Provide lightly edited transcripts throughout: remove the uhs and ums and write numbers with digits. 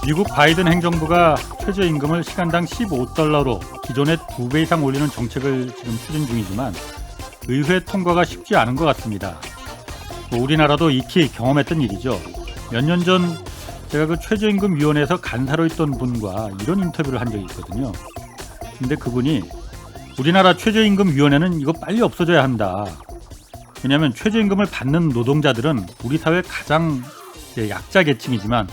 미국 바이든 행정부가 최저임금을 시간당 $15로 기존의 2배 이상 올리는 정책을 지금 추진 중이지만 의회 통과가 쉽지 않은 것 같습니다. 우리나라도 익히 경험했던 일이죠. 몇 년 전 제가 그 최저임금위원회에서 간사로 있던 분과 이런 인터뷰를 한 적이 있거든요. 근데 그분이 우리나라 최저임금위원회는 이거 빨리 없어져야 한다. 왜냐하면 최저임금을 받는 노동자들은 우리 사회 가장 약자 계층이지만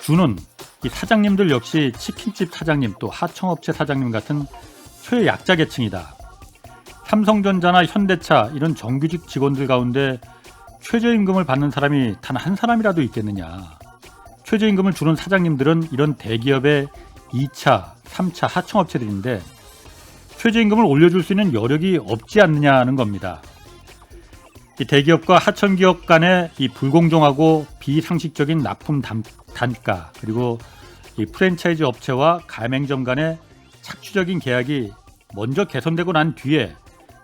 주는 이 사장님들 역시 치킨집 사장님 또 하청업체 사장님 같은 최약자 계층이다. 삼성전자나 현대차 이런 정규직 직원들 가운데 최저임금을 받는 사람이 단 한 사람이라도 있겠느냐. 최저임금을 주는 사장님들은 이런 대기업의 2차, 3차 하청업체들인데 최저임금을 올려줄 수 있는 여력이 없지 않느냐는 겁니다. 이 대기업과 하청기업 간의 이 불공정하고 비상식적인 납품 단가 그리고 이 프랜차이즈 업체와 가맹점 간의 착취적인 계약이 먼저 개선되고 난 뒤에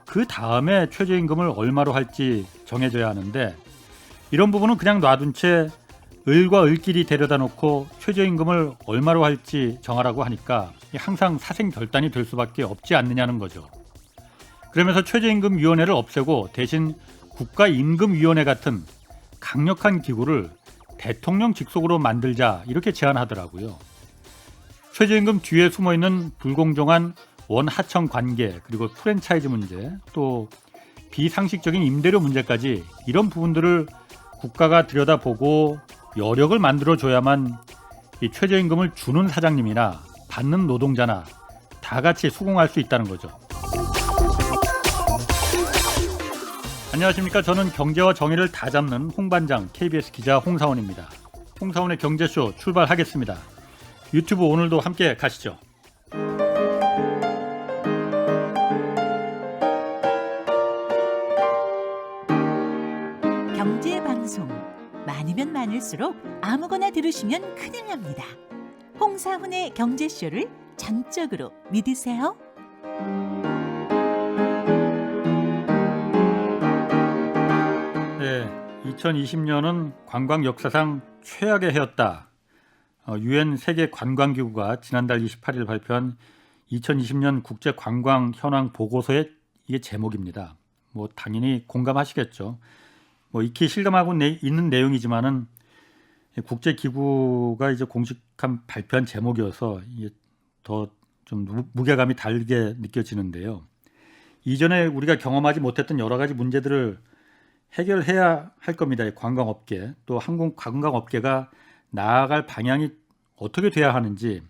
그 다음에 최저임금을 얼마로 할지 정해져야 하는데 이런 부분은 그냥 놔둔 채 을과 을끼리 데려다 놓고 최저임금을 얼마로 할지 정하라고 하니까 항상 사생결단이 될 수밖에 없지 않느냐는 거죠. 그러면서 최저임금위원회를 없애고 대신 국가임금위원회 같은 강력한 기구를 대통령 직속으로 만들자 이렇게 제안하더라고요. 최저임금 뒤에 숨어있는 불공정한 원하청 관계 그리고 프랜차이즈 문제 또 비상식적인 임대료 문제까지 이런 부분들을 국가가 들여다보고 여력을 만들어줘야만 이 최저임금을 주는 사장님이나 받는 노동자나 다 같이 수긍할 수 있다는 거죠. 안녕하십니까. 저는 경제와 정의를 다 잡는 홍반장 KBS 기자 홍사원입니다. 홍사원의 경제쇼 출발하겠습니다. 유튜브 오늘도 함께 가시죠. 경제방송 많으면 많을수록 아무거나 들으시면 큰일 납니다. 홍사훈의 경제쇼를 전적으로 믿으세요. 네, 2020년은 관광 역사상 최악의 해였다. UN 세계관광기구가 지난달 28일 발표한 2020년 국제관광 현황 보고서의 이게 제목입니다. 뭐 당연히 공감하시겠죠. 뭐 익히 실감하고 있는 내용이지만은 국제기구가 이제 공식한 발표한 제목이어서 이게 더 좀 무게감이 다르게 느껴지는데요. 이전에 우리가 경험하지 못했던 여러 가지 문제들을 해결해야 할 겁니다. 관광업계 또 한국 관광업계가 나아갈 방향이 어떻게 돼야 하는지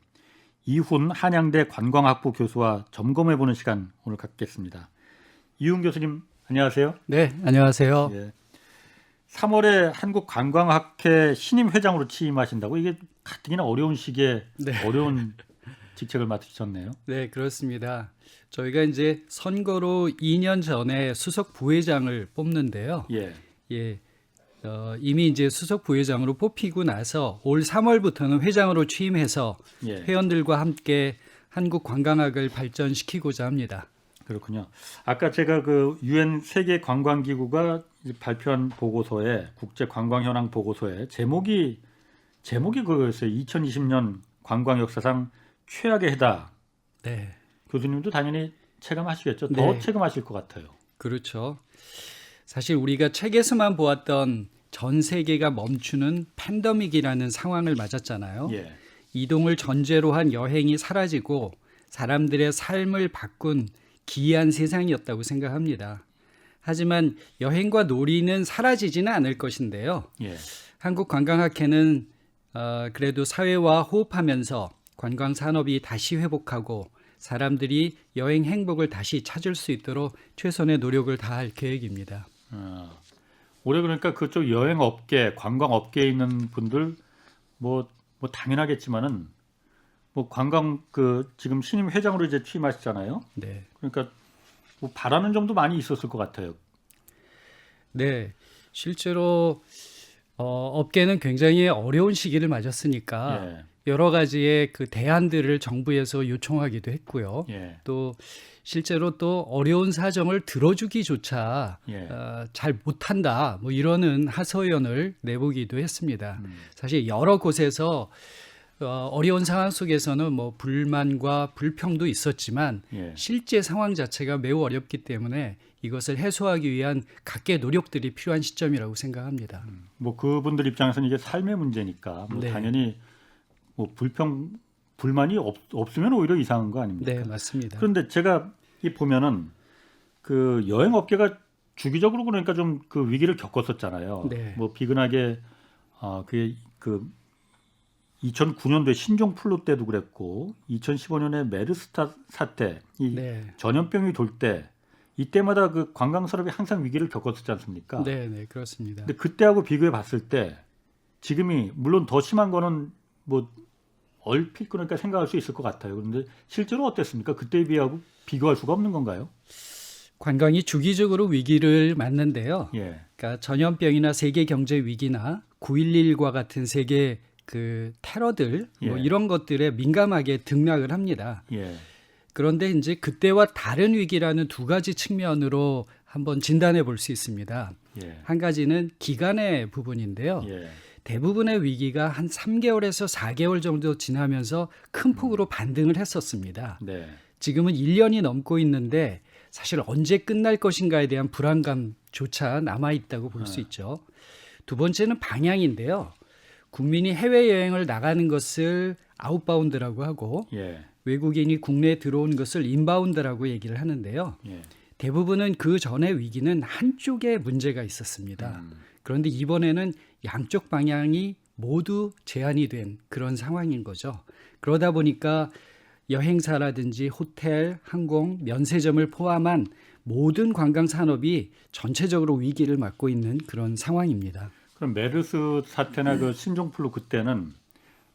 이훈 한양대 관광학부 교수와 점검해보는 시간 오늘 갖겠습니다. 이훈 교수님 안녕하세요. 네, 안녕하세요. 예. 3월에 한국관광학회 신임 회장으로 취임하신다고 이게 가뜩이나 어려운 시기에 네. 어려운 직책을 맡으셨네요. 네, 그렇습니다. 저희가 이제 선거로 2년 전에 수석 부회장을 뽑는데요. 예. 이미 이제 수석 부회장으로 뽑히고 나서 올 3월부터는 회장으로 취임해서 예. 회원들과 함께 한국 관광학을 발전시키고자 합니다. 그렇군요. 아까 제가 그 UN 세계 관광기구가 발표한 보고서에 국제 관광 현황 보고서에 제목이 그거였어요. 2020년 관광 역사상 최악의 해다. 네. 교수님도 당연히 체감하시겠죠. 더 네. 체감하실 것 같아요. 그렇죠. 사실 우리가 책에서만 보았던 전 세계가 멈추는 팬데믹이라는 상황을 맞았잖아요. 예. 이동을 전제로 한 여행이 사라지고 사람들의 삶을 바꾼 기이한 세상이었다고 생각합니다. 하지만 여행과 놀이는 사라지지는 않을 것인데요. 예. 한국관광학회는 그래도 사회와 호흡하면서 관광 산업이 다시 회복하고 사람들이 여행 행복을 다시 찾을 수 있도록 최선의 노력을 다할 계획입니다. 올해 그러니까 그쪽 여행업계, 관광업계에 있는 분들 뭐 당연하겠지만은 뭐 관광 지금 신임 회장으로 이제 취임하시잖아요. 네. 그러니까 뭐 바라는 점도 많이 있었을 것 같아요. 네. 실제로 업계는 굉장히 어려운 시기를 맞았으니까 예. 여러 가지의 그 대안들을 정부에서 요청하기도 했고요. 예. 또 실제로 또 어려운 사정을 들어주기조차 예. 잘 못한다 뭐 이러는 하소연을 내보기도 했습니다. 사실 여러 곳에서 어려운 상황 속에서는 뭐 불만과 불평도 있었지만 예. 실제 상황 자체가 매우 어렵기 때문에 이것을 해소하기 위한 각계 노력들이 필요한 시점이라고 생각합니다. 뭐 그분들 입장에서는 이게 삶의 문제니까 뭐 네. 당연히 뭐 불만이 없으면 오히려 이상한 거 아닙니까? 네, 맞습니다. 그런데 제가 이 보면은 그 여행 업계가 주기적으로 그러니까 좀 그 위기를 겪었었잖아요. 네. 뭐 비근하게 그게 그 2009년도에 신종 플루 때도 그랬고 2015년에 메르스타 사태 이 네. 전염병이 돌 때 이때마다 그 관광 산업이 항상 위기를 겪었었지 않습니까? 네, 네, 그렇습니다. 근데 그때하고 비교해 봤을 때 지금이 물론 더 심한 거는 뭐 얼핏 그러니까 생각할 수 있을 것 같아요. 그런데 실제로 어땠습니까? 그때에 비하고 비교할 수가 없는 건가요? 관광이 주기적으로 위기를 맞는데요. 예, 그러니까 전염병이나 세계 경제 위기나 9.11과 같은 세계 그 테러들 뭐 예. 이런 것들에 민감하게 등락을 합니다. 예, 그런데 이제 그때와 다른 위기라는 두 가지 측면으로 한번 진단해 볼 수 있습니다. 예, 한 가지는 기간의 부분인데요. 예, 대부분의 위기가 한 3개월에서 4개월 정도 지나면서 큰 폭으로 반등을 했었습니다. 네, 지금은 1년이 넘고 있는데 사실 언제 끝날 것인가에 대한 불안감조차 남아 있다고 볼 수 있죠. 두 번째는 방향인데요. 국민이 해외여행을 나가는 것을 아웃바운드라고 하고 예, 외국인이 국내에 들어오는 것을 인바운드라고 얘기를 하는데요. 예, 대부분은 그 전의 위기는 한쪽에 문제가 있었습니다. 그런데 이번에는 양쪽 방향이 모두 제한이 된 그런 상황인 거죠. 그러다 보니까 여행사라든지 호텔, 항공, 면세점을 포함한 모든 관광 산업이 전체적으로 위기를 맞고 있는 그런 상황입니다. 그럼 메르스 사태나 그 신종플루 그때는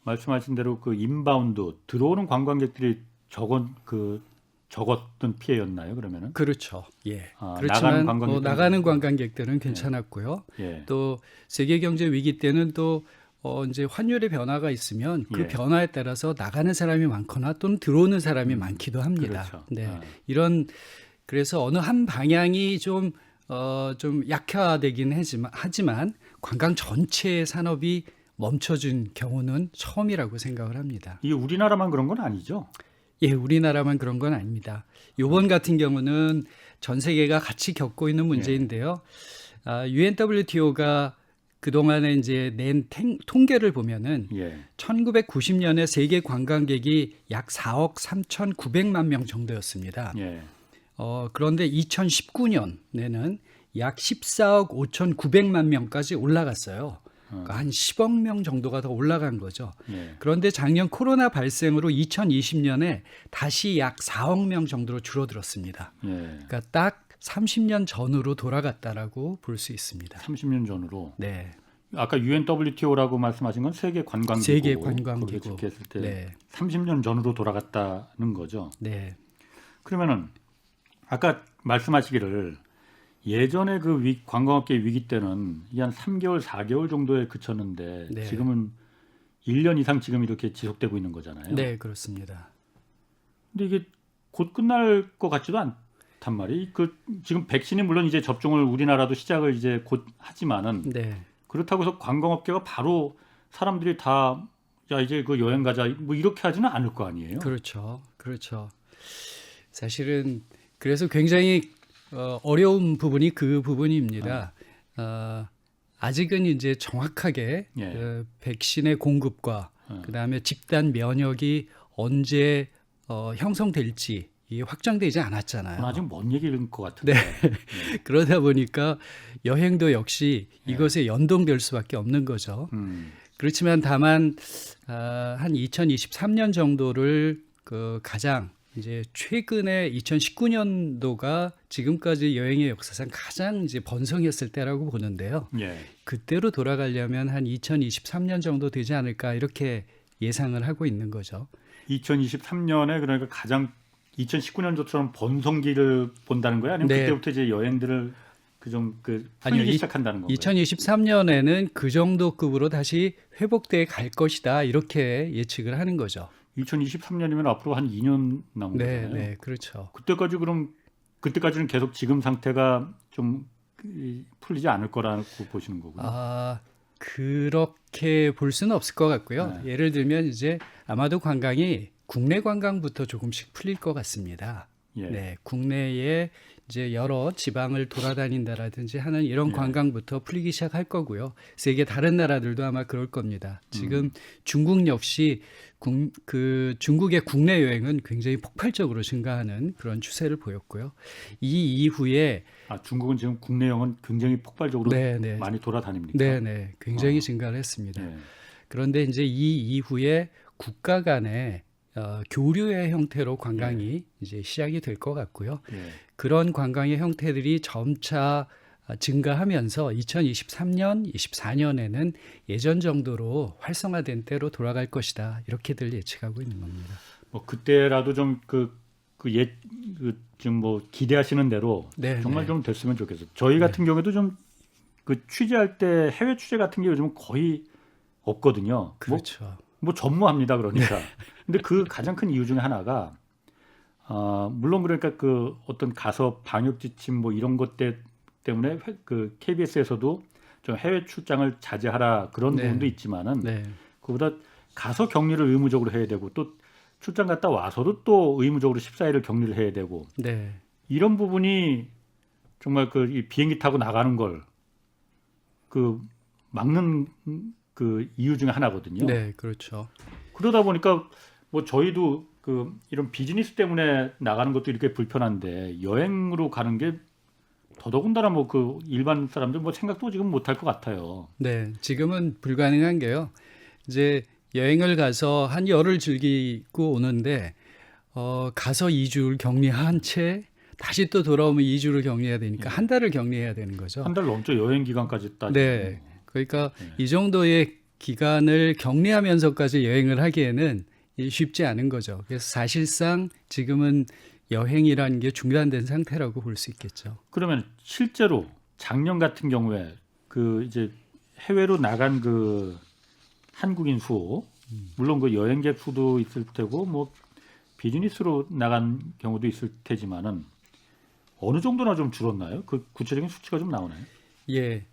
말씀하신 대로 그 인바운드 들어오는 관광객들이 적었던 피해였나요? 그러면은? 그렇죠. 예. 나가는 그렇지만 관광객들은 나가는 관광객들은 괜찮았고요. 예, 또 세계 경제 위기 때는 또 이제 환율의 변화가 있으면 그 예. 변화에 따라서 나가는 사람이 많거나 또는 들어오는 사람이 많기도 합니다. 그렇죠. 네. 아. 그래서 어느 한 방향이 좀 약화되긴 하지만 관광 전체의 산업이 멈춰준 경우는 처음이라고 생각을 합니다. 이게 우리나라만 그런 건 아니죠? 예, 우리나라만 그런 건 아닙니다. 요번 같은 경우는 전 세계가 같이 겪고 있는 문제인데요. UNWTO가 그동안에 이제 낸 통계를 보면은 예, 1990년에 세계 관광객이 약 4억 3,900만 명 정도였습니다. 예, 그런데 2019년에는 약 14억 5,900만 명까지 올라갔어요. 그러니까 한 10억 명 정도가 더 올라간 거죠. 예. 그런데 작년 코로나 발생으로 2020년에 다시 약 4억 명 정도로 줄어들었습니다. 예. 그러니까 딱 30년 전으로 돌아갔다라고 볼 수 있습니다. 30년 전으로. 네. 아까 UNWTO라고 말씀하신 건 세계 관광기구. 세계 관광기구. 거기에 적혀있을 때 네. 30년 전으로 돌아갔다는 거죠. 네. 그러면은 아까 말씀하시기를 예전에 그 관광업계 위기 때는 이게 한 3개월, 4개월 정도에 그쳤는데 네. 지금은 1년 이상 지금 이렇게 지속되고 있는 거잖아요. 네, 그렇습니다. 근데 이게 곧 끝날 것 같지도 않단 말이에요. 지금 백신이 물론 이제 접종을 우리나라도 시작을 이제 곧 하지만은 네. 그렇다고 해서 관광업계가 바로 사람들이 다 야 이제 그 여행 가자 뭐 이렇게 하지는 않을 거 아니에요. 그렇죠. 그렇죠. 사실은 그래서 굉장히 어려운 부분이 그 부분입니다. 아직은 이제 정확하게 예. 백신의 공급과 그다음에 집단 면역이 언제 형성될지 이게 확정되지 않았잖아요. 아직 먼 얘기인 것 같은데. 네. 그러다 보니까 여행도 역시 이것에 연동될 수밖에 없는 거죠. 그렇지만 다만 한 2023년 정도를 그 가장 이제 최근에 2019년도가 지금까지 여행의 역사상 가장 이제 번성했을 때라고 보는데요. 예. 그때로 돌아가려면 한 2023년 정도 되지 않을까 이렇게 예상을 하고 있는 거죠. 2023년에 그러니까 가장 2019년도처럼 번성기를 본다는 거야? 아니면 네. 그때부터 이제 여행들을 풀리기 아니요, 시작한다는 건가요? 2023년에는 그 정도 급으로 다시 회복돼 갈 것이다 이렇게 예측을 하는 거죠. 2023년이면 앞으로 한 2년 남은 네, 거잖아요. 네, 그렇죠. 그때까지는 계속 지금 상태가 좀 풀리지 않을 거라고 보시는 거군요. 그렇게 볼 수는 없을 것 같고요. 네. 예를 들면 이제 아마도 관광이 국내 관광부터 조금씩 풀릴 것 같습니다. 예. 네, 국내에 이제 여러 지방을 돌아다닌다라든지 하는 이런 예. 관광부터 풀리기 시작할 거고요. 세계 다른 나라들도 아마 그럴 겁니다. 지금 중국 역시 중국의 국내 여행은 굉장히 폭발적으로 증가하는 그런 추세를 보였고요. 이 이후에 중국은 지금 국내 여행은 굉장히 폭발적으로 네. 많이 돌아다닙니까? 네, 굉장히 증가를 했습니다. 예. 그런데 이제 이 이후에 국가 간의 교류의 형태로 관광이 이제 시작이 될 것 같고요. 예. 그런 관광의 형태들이 점차 증가하면서 2023년, 24년에는 예전 정도로 활성화된 때로 돌아갈 것이다. 이렇게들 예측하고 있는 겁니다. 뭐 그때라도 좀 지금 뭐 기대하시는 대로 네, 정말 네. 좀 됐으면 좋겠어요. 저희 같은 경우에도 좀 취재할 때 해외 취재 같은 게 요즘 거의 없거든요. 그렇죠. 뭐 전무합니다. 그러니까. 근데 그 가장 큰 이유 중에 하나가 물론 그러니까 어떤 가서 방역 지침 뭐 이런 것 때문에 KBS에서도 좀 해외 출장을 자제하라 그런 네. 부분도 있지만은 네. 그보다 가서 격리를 의무적으로 해야 되고 또 출장 갔다 와서도 또 의무적으로 14일을 격리를 해야 되고 네. 이런 부분이 정말 이 비행기 타고 나가는 걸 막는 이유 중에 하나거든요. 네, 그렇죠. 그러다 보니까 뭐 저희도 이런 비즈니스 때문에 나가는 것도 이렇게 불편한데 여행으로 가는 게 더더군다나 뭐 일반 사람들 뭐 생각도 지금 못할 것 같아요. 네, 지금은 불가능한 게요. 이제 여행을 가서 한 열흘 즐기고 오는데 가서 2주를 격리한 채 다시 또 돌아오면 2주를 격리해야 되니까 한 달을 격리해야 되는 거죠. 한 달 넘죠. 여행 기간까지 따지고. 네, 그러니까 이 정도의 기간을 격리하면서까지 여행을 하기에는 쉽지 않은 거죠. 그래서 사실상 지금은 여행이라는 게 중단된 상태라고 볼 수 있겠죠. 그러면 실제로 작년 같은 경우에 이제 해외로 나간 한국인 수, 물론 여행객 수도 있을 테고 뭐 비즈니스로 나간 경우도 있을 테지만은 어느 정도나 좀 줄었나요? 구체적인 수치가 좀 나오나요? 예.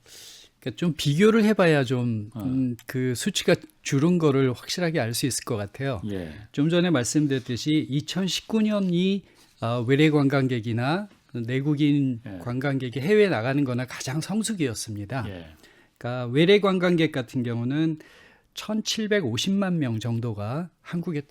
그러니까 좀 비교를 해봐야 좀 그 수치가 줄은 거를 확실하게 알 수 있을 것 같아요. 예. 좀 전에 말씀드렸듯이 2019년이 외래 관광객이나 내국인 예. 관광객이 해외 나가는 거나 가장 성수기였습니다. 예. 그러니까 외래 관광객 같은 경우는 1,750만 명 정도가 한국에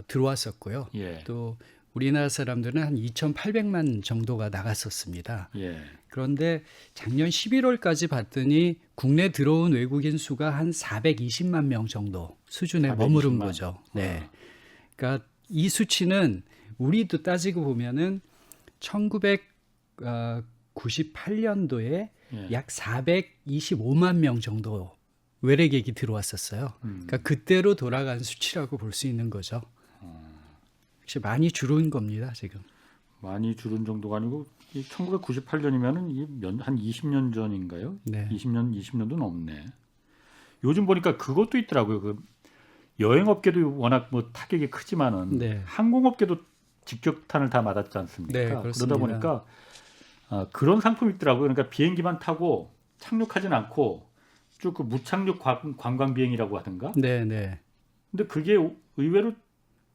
들어왔었고요. 예. 또 우리나라 사람들은 한 2,800만 정도가 나갔었습니다. 예. 그런데 작년 11월까지 봤더니 국내 들어온 외국인 수가 한 420만 명 정도 수준에 420만. 머무른 거죠. 네. 그러니까 이 수치는 우리도 따지고 보면은 1998년도에 예. 약 425만 명 정도 외래객이 들어왔었어요. 그러니까 그때로 돌아간 수치라고 볼 수 있는 거죠. 역시 많이 줄은 겁니다, 지금. 많이 줄은 정도가 아니고 1998년이면은 한 20년 전인가요? 네. 20년도 넘네. 요즘 보니까 그것도 있더라고요. 여행업계도 워낙 뭐 타격이 크지만은 네. 항공업계도 직격탄을 다 맞았지 않습니까? 네, 그렇습니다. 그러다 보니까 그런 상품이 있더라고요. 그러니까 비행기만 타고 착륙하진 않고 쭉 무착륙 관광 비행이라고 하든가. 네, 네. 근데 그게 의외로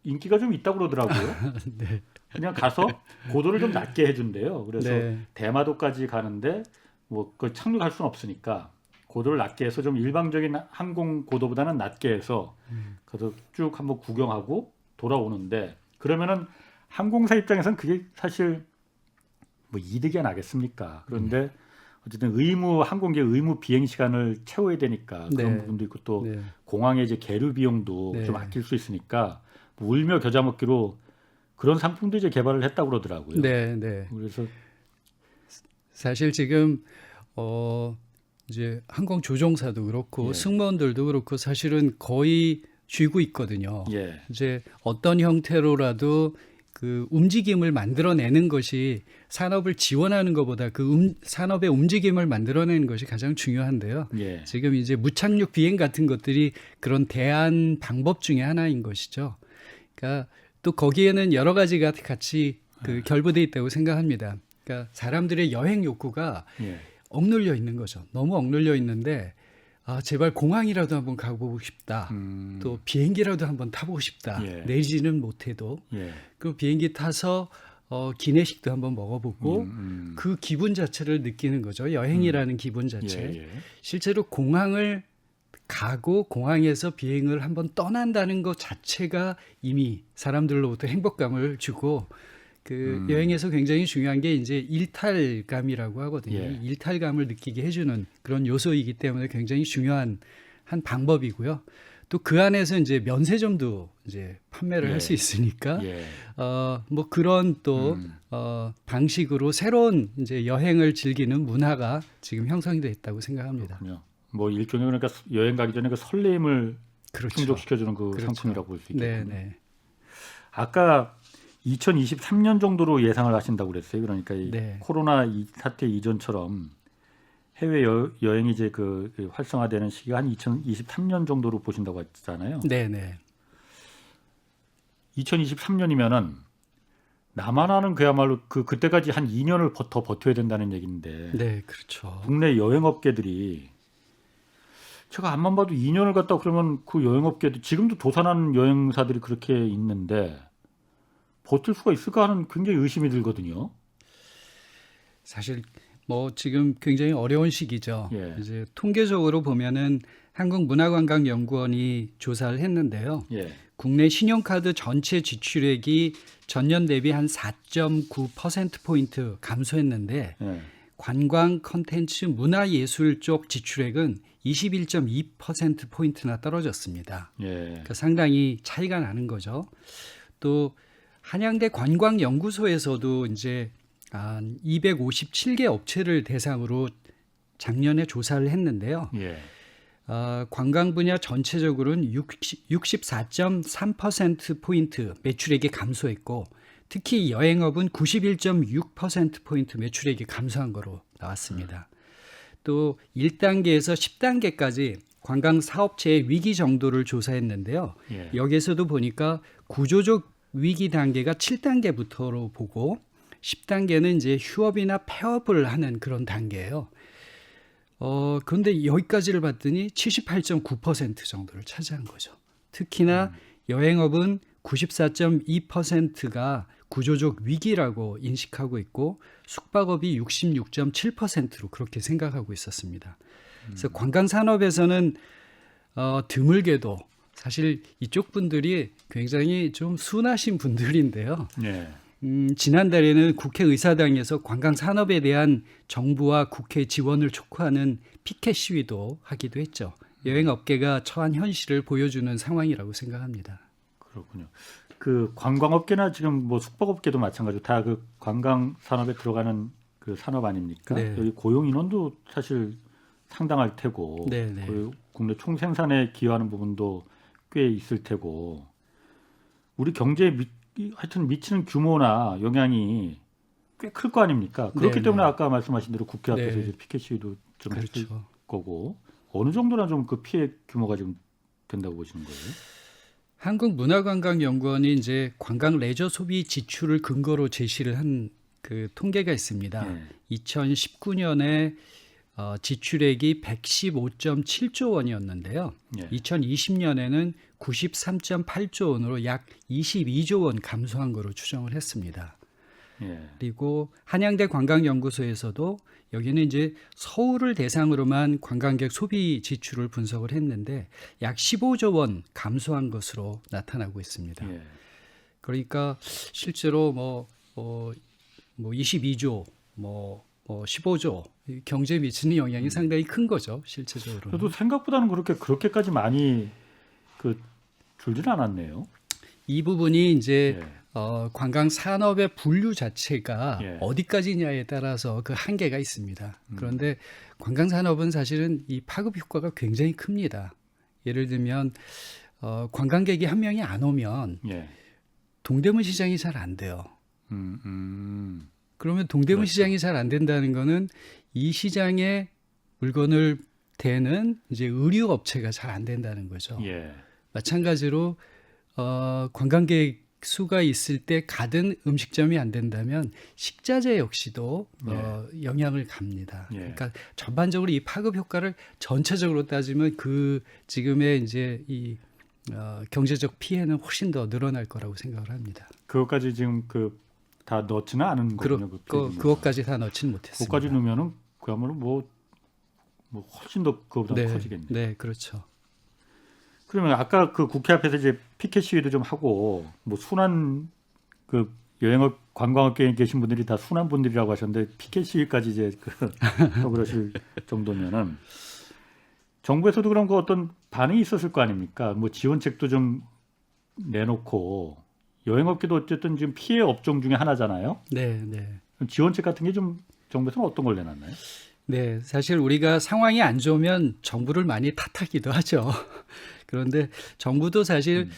인기가 좀 있다고 그러더라고요. 네. 그냥 가서 고도를 좀 낮게 해준대요. 그래서 네. 대마도까지 가는데 뭐 착륙할 수는 없으니까 고도를 낮게 해서 좀 일반적인 항공 고도보다는 낮게 해서 그래서 쭉 한번 구경하고 돌아오는데 그러면은 항공사 입장에서는 그게 사실 뭐 이득이 나겠습니까? 그런데 어쨌든 항공기 의무 비행 시간을 채워야 되니까 그런 네. 부분도 있고 또 네. 공항의 이제 계류 비용도 네. 좀 아낄 수 있으니까 뭐 울며 겨자 먹기로 그런 상품도 이제 개발을 했다고 그러더라고요. 네, 네. 그래서 사실 지금 이제 항공 조종사도 그렇고 예. 승무원들도 그렇고 사실은 거의 쉬고 있거든요. 예, 이제 어떤 형태로라도 그 움직임을 만들어내는 것이 산업을 지원하는 것보다 그 산업의 움직임을 만들어내는 것이 가장 중요한데요. 예, 지금 이제 무착륙 비행 같은 것들이 그런 대안 방법 중에 하나인 것이죠. 그러니까 또 거기에는 여러 가지가 같이 결부돼 있다고 생각합니다. 그러니까 사람들의 여행 욕구가 예, 억눌려 있는 거죠. 너무 억눌려 있는데 제발 공항이라도 한번 가보고 싶다. 또 비행기라도 한번 타보고 싶다. 예. 내지는 못해도 예. 그 비행기 타서 기내식도 한번 먹어보고 그 기분 자체를 느끼는 거죠. 여행이라는 기분 자체. 예. 예. 실제로 공항을 가고 공항에서 비행을 한번 떠난다는 것 자체가 이미 사람들로부터 행복감을 주고 그 여행에서 굉장히 중요한 게 이제 일탈감이라고 하거든요. 예. 일탈감을 느끼게 해주는 그런 요소이기 때문에 굉장히 중요한 한 방법이고요. 또 그 안에서 이제 면세점도 이제 판매를 예. 할 수 있으니까 예. 뭐 그런 또 방식으로 새로운 이제 여행을 즐기는 문화가 지금 형성이 돼 있다고 생각합니다. 그렇군요. 뭐 일종의 그러니까 여행 가기 전에 그 설렘을 그렇죠. 충족시켜주는 그 그렇죠. 상품이라고 볼 수 있겠군요. 네네. 아까 2023년 정도로 예상을 하신다고 그랬어요. 그러니까 이 네. 코로나 사태 이전처럼 해외 여행이 이제 그 활성화되는 시기가 한 2023년 정도로 보신다고 했잖아요. 네네. 2023년이면은 남한하는 그야말로 그때까지 한 2년을 더 버텨야 된다는 얘기인데 네, 그렇죠. 국내 여행업계들이 제가 앞만 봐도 2년을 갔다 그러면 그 여행업계들 지금도 도산하는 여행사들이 그렇게 있는데 버틸 수가 있을까 하는 굉장히 의심이 들거든요. 사실 뭐 지금 굉장히 어려운 시기죠. 예. 이제 통계적으로 보면은 한국문화관광연구원이 조사를 했는데요. 예. 국내 신용카드 전체 지출액이 전년 대비 한 4.9%포인트 감소했는데 예. 관광 컨텐츠 문화예술 쪽 지출액은 21.2%포인트나 떨어졌습니다. 예. 그러니까 상당히 차이가 나는 거죠. 또 한양대 관광연구소에서도 이제 한 257개 업체를 대상으로 작년에 조사를 했는데요. 예. 관광 분야 전체적으로는 64.3%포인트 매출액이 감소했고 특히 여행업은 91.6%포인트 매출액이 감소한 거로 나왔습니다. 또 1단계에서 10단계까지 관광 사업체의 위기 정도를 조사했는데요. 예. 여기에서도 보니까 구조적 위기 단계가 7단계부터로 보고 10단계는 이제 휴업이나 폐업을 하는 그런 단계예요. 그런데 여기까지를 봤더니 78.9% 정도를 차지한 거죠. 특히나 여행업은 94.2%가 구조적 위기라고 인식하고 있고 숙박업이 66.7%로 그렇게 생각하고 있었습니다. 그래서 관광 산업에서는 드물게도 사실 이쪽 분들이 굉장히 좀 순하신 분들인데요. 예. 지난달에는 국회의사당에서 관광 산업에 대한 정부와 국회 지원을 촉구하는 피켓 시위도 하기도 했죠. 여행 업계가 처한 현실을 보여주는 상황이라고 생각합니다. 그렇군요. 그 관광업계나 지금 뭐 숙박업계도 마찬가지로 다 그 관광 산업에 들어가는 그 산업 아닙니까? 네. 여기 고용 인원도 사실 상당할 테고, 네, 네. 그 국내 총생산에 기여하는 부분도 꽤 있을 테고, 우리 경제에 하여튼 미치는 규모나 영향이 꽤 클 거 아닙니까? 그렇기 네, 때문에 네. 아까 말씀하신 대로 국회 앞에서 네. 이제 피켓 시위도 좀 했을 그렇죠. 거고, 어느 정도나 좀 그 피해 규모가 지금 된다고 보시는 거예요? 한국문화관광연구원이 이제 관광 레저 소비 지출을 근거로 제시를 한 그 통계가 있습니다. 네. 2019년에 지출액이 115.7조 원이었는데요. 예. 2020년에는 93.8조 원으로 약 22조 원 감소한 거로 추정을 했습니다. 예. 그리고 한양대 관광연구소에서도 여기는 이제 서울을 대상으로만 관광객 소비 지출을 분석을 했는데 약 15조 원 감소한 것으로 나타나고 있습니다. 예. 그러니까 실제로 뭐 22조, 15조 경제에 미치는 영향이 상당히 큰 거죠, 실제적으로. 그래도 생각보다는 그렇게까지 많이 줄지는 않았네요. 이 부분이 이제 예. 관광 산업의 분류 자체가 예. 어디까지냐에 따라서 그 한계가 있습니다. 그런데 관광 산업은 사실은 이 파급 효과가 굉장히 큽니다. 예를 들면 관광객이 한 명이 안 오면 예. 동대문 시장이 잘 안 돼요. 그러면 동대문 그렇죠. 시장이 잘 안 된다는 거는 이 시장에 물건을 대는 이제 의류 업체가 잘 안 된다는 거죠. 예. 마찬가지로 관광객 수가 있을 때 가든 음식점이 안 된다면 식자재 역시도 영향을 갑니다. 예. 그러니까 전반적으로 이 파급 효과를 전체적으로 따지면 그 지금의 이제 이 경제적 피해는 훨씬 더 늘어날 거라고 생각을 합니다. 그것까지 지금 다 넣지는 않은 거군요. 그것까지 다 넣지는 못했습니다. 그것까지 넣으면은 그야말로 뭐 훨씬 더 그거보다 커지겠네요. 네, 그렇죠. 그러면 아까 그 국회 앞에서 이제 피켓 시위도 좀 하고 뭐 순환 그 여행업 관광업계에 계신 분들이 다 순환 분들이라고 하셨는데 피켓 시위까지 이제 하고 그러실 정도면은 정부에서도 그런 거 어떤 반응이 있었을 거 아닙니까? 뭐 지원책도 좀 내놓고 여행업계도 어쨌든 지금 피해 업종 중에 하나잖아요. 네, 네. 지원책 같은 게 좀 정부에서는 어떤 걸 내놨나요? 네, 사실 우리가 상황이 안 좋으면 정부를 많이 탓하기도 하죠. 그런데 정부도 사실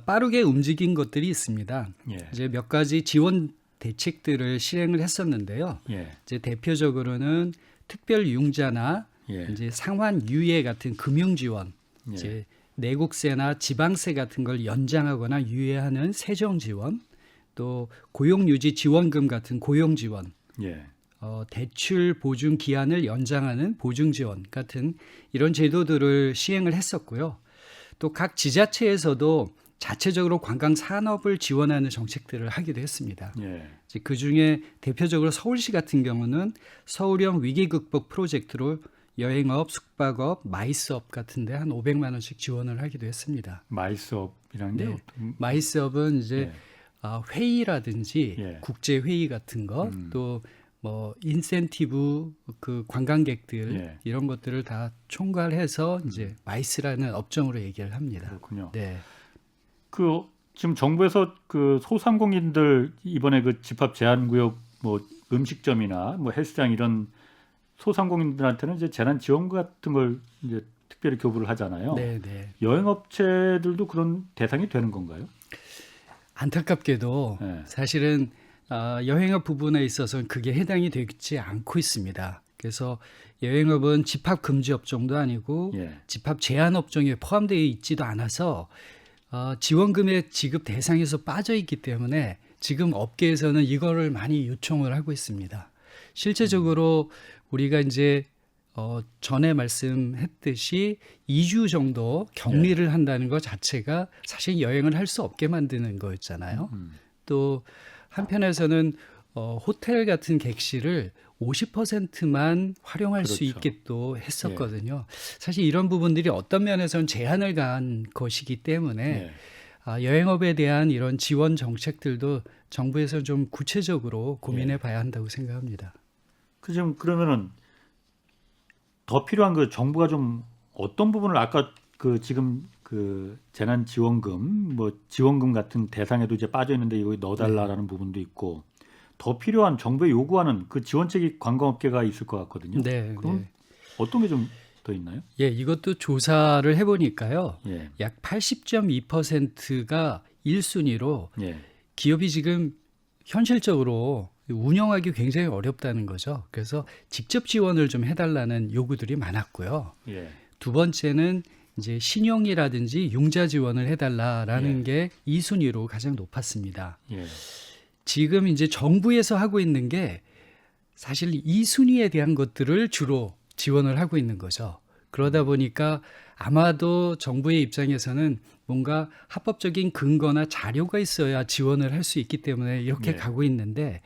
빠르게 움직인 것들이 있습니다. 예. 이제 몇 가지 지원 대책들을 실행을 했었는데요. 예. 이제 대표적으로는 특별 융자나 예. 이제 상환 유예 같은 금융 지원, 예. 이제 내국세나 지방세 같은 걸 연장하거나 유예하는 세정 지원, 또 고용 유지 지원금 같은 고용 지원, 예. 대출 보증 기한을 연장하는 보증 지원 같은 이런 제도들을 시행을 했었고요. 또 각 지자체에서도 자체적으로 관광 산업을 지원하는 정책들을 하기도 했습니다. 예. 그 중에 대표적으로 서울시 같은 경우는 서울형 위기 극복 프로젝트로 여행업, 숙박업, 마이스업 같은데 한 500만 원씩 지원을 하기도 했습니다. 마이스업이라는 게 네. 어떤? 마이스업은 이제 회의라든지 예. 국제 회의 같은 거, 또 뭐 인센티브 그 관광객들 예. 이런 것들을 다 총괄해서 이제 마이스라는 업종으로 얘기를 합니다. 그렇군요. 네. 지금 정부에서 그 소상공인들 이번에 그 집합 제한구역 뭐 음식점이나 뭐 헬스장 이런 소상공인들한테는 이제 재난 지원금 같은 걸 이제 특별히 교부를 하잖아요. 네, 네. 여행업체들도 그런 대상이 되는 건가요? 안타깝게도 네. 사실은 여행업 부분에 있어서는 그게 해당이 되지 않고 있습니다. 그래서 여행업은 집합 금지 업종도 아니고 예. 집합 제한 업종에 포함되어 있지도 않아서 지원금의 지급 대상에서 빠져 있기 때문에 지금 업계에서는 이거를 많이 요청을 하고 있습니다. 실제적으로 우리가 이제 전에 말씀했듯이 2주 정도 격리를 한다는 것 자체가 사실 여행을 할 수 없게 만드는 거였잖아요. 또 한편에서는 호텔 같은 객실을 50%만 활용할 수 그렇죠. 있게 또 했었거든요. 사실 이런 부분들이 어떤 면에서는 제한을 가한 것이기 때문에 여행업에 대한 이런 지원 정책들도 정부에서 좀 구체적으로 고민해 봐야 한다고 생각합니다. 지금 그러면은 더 필요한 그 정부가 좀 어떤 부분을 아까 그 지금 그 재난 지원금 뭐 지원금 같은 대상에도 이제 빠져 있는데 이거 넣어달라라는 부분도 있고 더 필요한 정부에 요구하는 그 지원책이 관광업계가 있을 것 같거든요. 네. 그럼 네. 어떤 게 좀 더 있나요? 예, 이것도 조사를 해보니까요. 예. 약 80.2%가 1순위로 예. 기업이 지금 현실적으로 운영하기 굉장히 어렵다는 거죠. 그래서 직접 지원을 좀 해달라는 요구들이 많았고요. 예. 두 번째는 이제 신용이라든지 융자 지원을 해달라라는 게 2순위로 가장 높았습니다. 예. 지금 이제 정부에서 하고 있는 게 사실 2순위에 대한 것들을 주로 지원을 하고 있는 거죠. 그러다 보니까 아마도 정부의 입장에서는 뭔가 합법적인 근거나 자료가 있어야 지원을 할 수 있기 때문에 이렇게 가고 있는데,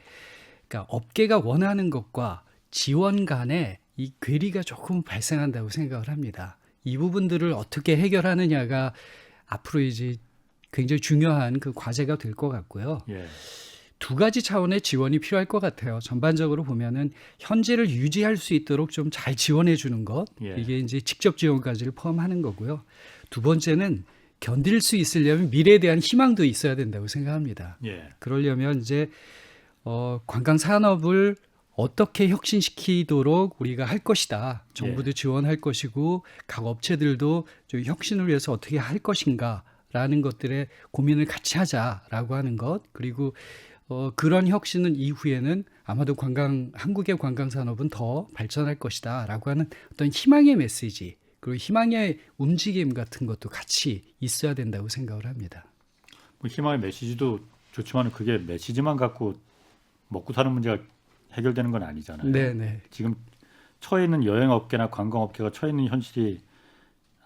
그러니까 업계가 원하는 것과 지원 간에 이 괴리가 조금 발생한다고 생각을 합니다. 이 부분들을 어떻게 해결하느냐가 앞으로 이제 굉장히 중요한 그 과제가 될 것 같고요. 예. 두 가지 차원의 지원이 필요할 것 같아요. 전반적으로 보면은 현재를 유지할 수 있도록 좀 잘 지원해 주는 것, 이게 이제 직접 지원까지를 포함하는 거고요. 두 번째는 견딜 수 있으려면 미래에 대한 희망도 있어야 된다고 생각합니다. 예. 그러려면 이제 관광 산업을 어떻게 혁신시키도록 우리가 할 것이다. 정부도 지원할 것이고 각 업체들도 좀 혁신을 위해서 어떻게 할 것인가라는 것들의 고민을 같이 하자라고 하는 것. 그리고 그런 혁신은 이후에는 아마도 한국의 관광 산업은 더 발전할 것이다라고 하는 어떤 희망의 메시지, 그리고 희망의 움직임 같은 것도 같이 있어야 된다고 생각을 합니다. 뭐 희망의 메시지도 좋지만 그게 메시지만 갖고 먹고 사는 문제가 해결되는 건 아니잖아요. 네, 네. 지금 처해 있는 여행업계나 관광업계가 처해 있는 현실이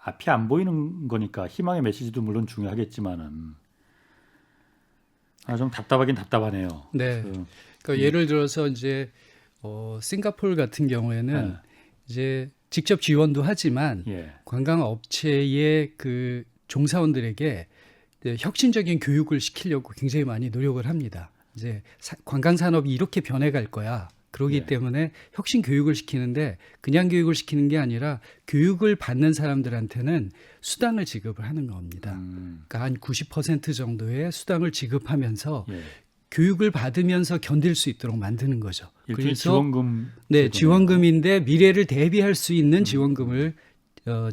앞이 안 보이는 거니까 희망의 메시지도 물론 중요하겠지만은 좀 답답하긴 답답하네요. 네. 그, 그러니까 예를 들어서 이제 싱가포르 같은 경우에는 네. 이제 직접 지원도 하지만 예, 관광업체의 그 종사원들에게 혁신적인 교육을 시키려고 굉장히 많이 노력을 합니다. 이제 관광 산업이 이렇게 변해갈 거야. 그러기 예. 때문에 혁신 교육을 시키는데 그냥 교육을 시키는 게 아니라 교육을 받는 사람들한테는 수당을 지급을 하는 겁니다. 그러니까 한 90% 정도의 수당을 지급하면서 예. 교육을 받으면서 견딜 수 있도록 만드는 거죠. 일종의 지원금. 네, 제도네요. 지원금인데 미래를 대비할 수 있는 지원금을